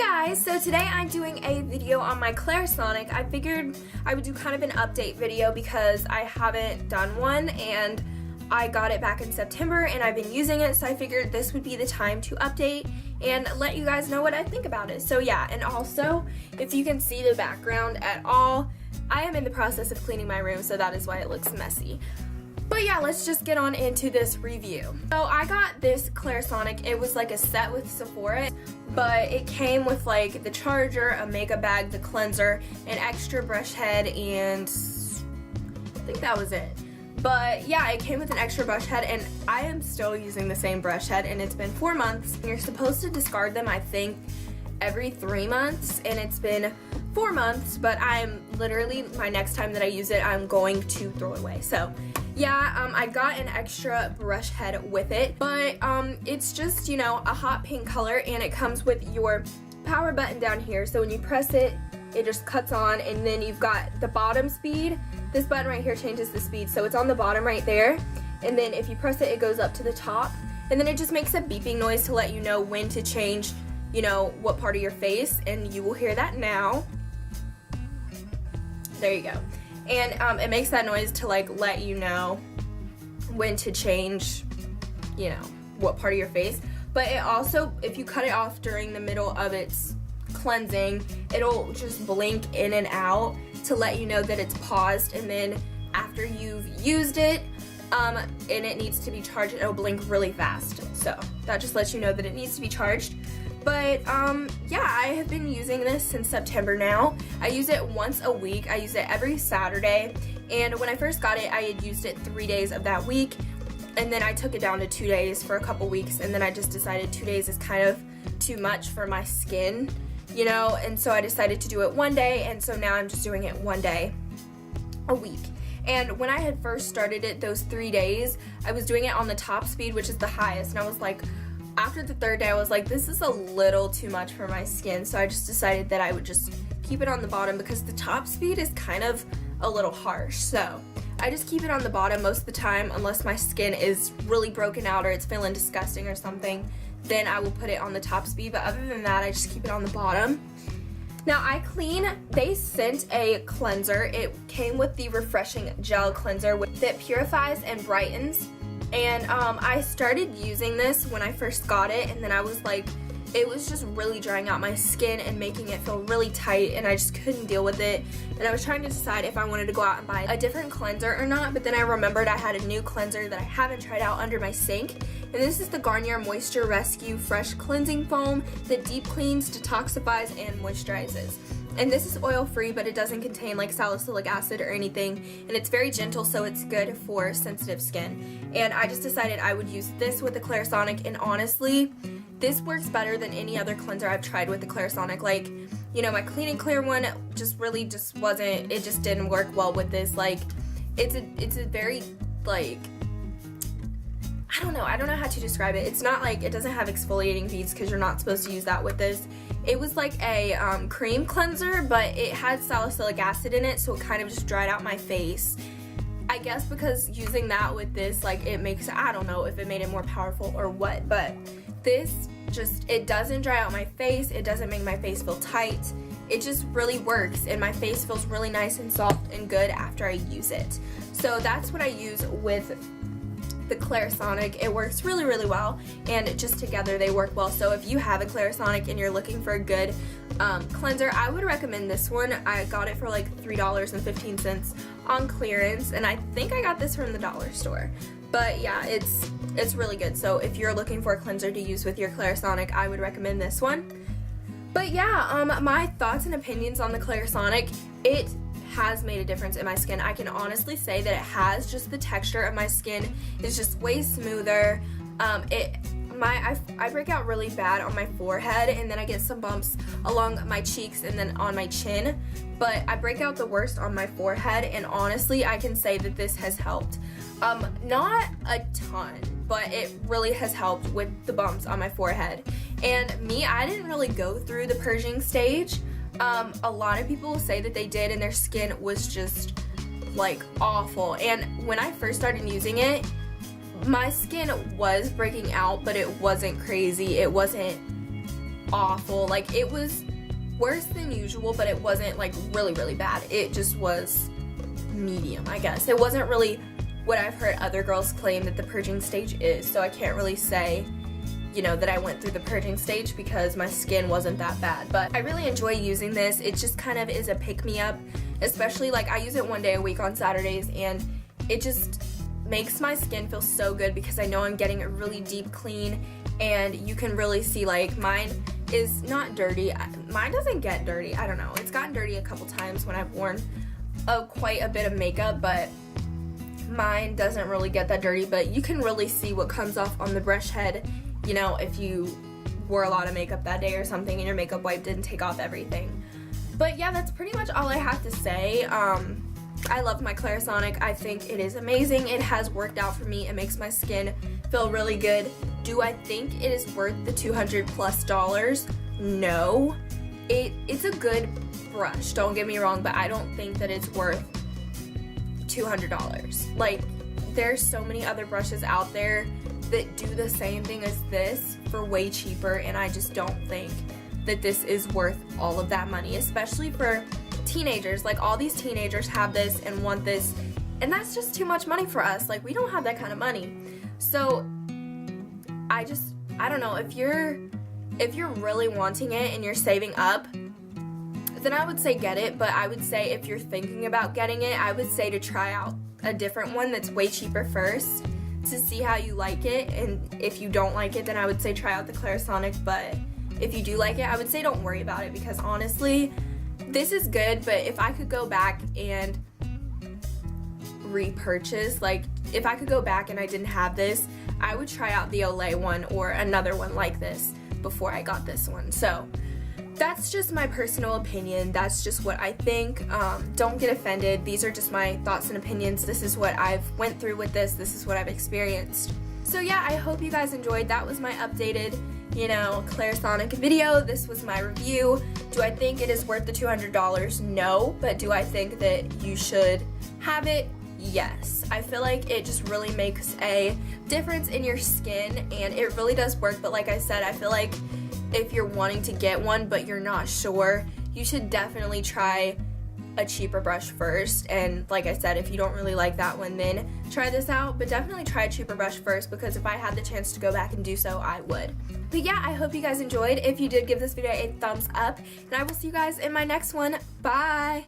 guys, so today I'm doing a video on my Clarisonic. I figured I would do kind of an update video because I haven't done one and I got it back in September and I've been using it, so I figured this would be the time to update and let you guys know what I think about it. So yeah, and also if you can see the background at all, I am in the process of cleaning my room, so that is why it looks messy. But yeah, let's just get on into this review. So I got this Clarisonic. It was like a set with Sephora, but it came with like the charger, a makeup bag, the cleanser, an extra brush head, and I think that was it. But yeah, it came with an extra brush head, and I am still using the same brush head, and it's been 4 months. You're supposed to discard them, I think, every 3 months, and it's been 4 months, but I'm literally, my next time that I use it, I'm going to throw it away. So yeah, I got an extra brush head with it, but it's just, you know, a hot pink color, and it comes with your power button down here. So when you press it, it just cuts on, and then you've got the bottom speed. This button right here changes the speed, so it's on the bottom right there, and then if you press it, it goes up to the top, and then it just makes a beeping noise to let you know when to change, you know, what part of your face, and you will hear that now. There you go. And it makes that noise to like let you know when to change, you know, what part of your face. But it also, if you cut it off during the middle of its cleansing, it'll just blink in and out to let you know that it's paused, and then after you've used it and it needs to be charged, it'll blink really fast. So that just lets you know that it needs to be charged. But yeah, I have been using this since September now. I use it once a week. I use it every Saturday, and when I first got it, I had used it 3 days of that week, and then I took it down to 2 days for a couple weeks, and then I just decided 2 days is kind of too much for my skin, you know, and so I decided to do it 1 day, and so now I'm just doing it 1 day a week. And when I had first started it, those 3 days, I was doing it on the top speed, which is the highest, and I was like, after the third day, I was like, this is a little too much for my skin, so I just decided that I would just keep it on the bottom because the top speed is kind of a little harsh. So I just keep it on the bottom most of the time, unless my skin is really broken out or it's feeling disgusting or something, then I will put it on the top speed, but other than that, I just keep it on the bottom. Now they sent a cleanser. It came with the refreshing gel cleanser that purifies and brightens. And I started using this when I first got it, and then I was like, it was just really drying out my skin and making it feel really tight, and I just couldn't deal with it. And I was trying to decide if I wanted to go out and buy a different cleanser or not, but then I remembered I had a new cleanser that I haven't tried out under my sink, and this is the Garnier Moisture Rescue Fresh Cleansing Foam that deep cleans, detoxifies, and moisturizes. And this is oil-free, but it doesn't contain like salicylic acid or anything, and it's very gentle, so it's good for sensitive skin. And I just decided I would use this with the Clarisonic, and honestly, this works better than any other cleanser I've tried with the Clarisonic. Like, you know, my Clean and Clear one just wasn't, it just didn't work well with this. Like, it's a very, like, I don't know how to describe it. It's not like, it doesn't have exfoliating beads because you're not supposed to use that with this. It was like a cream cleanser, but it had salicylic acid in it, so it kind of just dried out my face. I guess because using that with this, like, it makes, I don't know if it made it more powerful or what, but this just, it doesn't dry out my face, it doesn't make my face feel tight, it just really works, and my face feels really nice and soft and good after I use it. So that's what I use with the Clarisonic. It works really, really well, and just together they work well. So if you have a Clarisonic and you're looking for a good cleanser, I would recommend this one. I got it for like $3.15 on clearance, and I think I got this from the dollar store. But yeah, it's really good. So if you're looking for a cleanser to use with your Clarisonic, I would recommend this one. But yeah, my thoughts and opinions on the Clarisonic, it has made a difference in my skin. I can honestly say that it has. Just the texture of my skin is just way smoother. I break out really bad on my forehead, and then I get some bumps along my cheeks and then on my chin, but I break out the worst on my forehead, and honestly I can say that this has helped. Not a ton, but it really has helped with the bumps on my forehead. And me, I didn't really go through the purging stage. A lot of people say that they did, and their skin was just like awful. And when I first started using it, my skin was breaking out, but it wasn't crazy. It wasn't awful. Like, it was worse than usual, but it wasn't like really, really bad. It just was medium, I guess. It wasn't really what I've heard other girls claim that the purging stage is, so I can't really say, you know, that I went through the purging stage because my skin wasn't that bad. But I really enjoy using this. It just kind of is a pick-me-up, especially like I use it one day a week on Saturdays, and it just makes my skin feel so good because I know I'm getting a really deep clean, and you can really see like mine is not dirty. Mine doesn't get dirty. I don't know. It's gotten dirty a couple times when I've worn quite a bit of makeup, but mine doesn't really get that dirty. But you can really see what comes off on the brush head, you know, if you wore a lot of makeup that day or something and your makeup wipe didn't take off everything. But yeah, that's pretty much all I have to say. I love my Clarisonic. I think it is amazing. It has worked out for me. It makes my skin feel really good. Do I think it is worth the $200+ No. It's a good brush, don't get me wrong, but I don't think that it's worth $200. Like, there's so many other brushes out there that do the same thing as this for way cheaper, and I just don't think that this is worth all of that money, especially for teenagers. Like, all these teenagers have this and want this, and that's just too much money for us. Like, we don't have that kind of money. So I don't know, if you're really wanting it and you're saving up, then I would say get it. But I would say if you're thinking about getting it, I would say to try out a different one that's way cheaper first to see how you like it. And if you don't like it, then I would say try out the Clarisonic. But if you do like it, I would say don't worry about it, because honestly, this is good. But if I could go back and repurchase, like if I could go back and I didn't have this, I would try out the Olay one or another one like this before I got this one. So that's just my personal opinion. That's just what I think. Don't get offended. These are just my thoughts and opinions. This is what I've went through with this. This is what I've experienced. So yeah, I hope you guys enjoyed. That was my updated, you know, Clarisonic video. This was my review. Do I think it is worth the $200? No. But do I think that you should have it? Yes. I feel like it just really makes a difference in your skin, and it really does work. But like I said, I feel like if you're wanting to get one but you're not sure, you should definitely try a cheaper brush first. And like I said, if you don't really like that one, then try this out. But definitely try a cheaper brush first, because if I had the chance to go back and do so, I would. But yeah, I hope you guys enjoyed. If you did, give this video a thumbs up, and I will see you guys in my next one. Bye!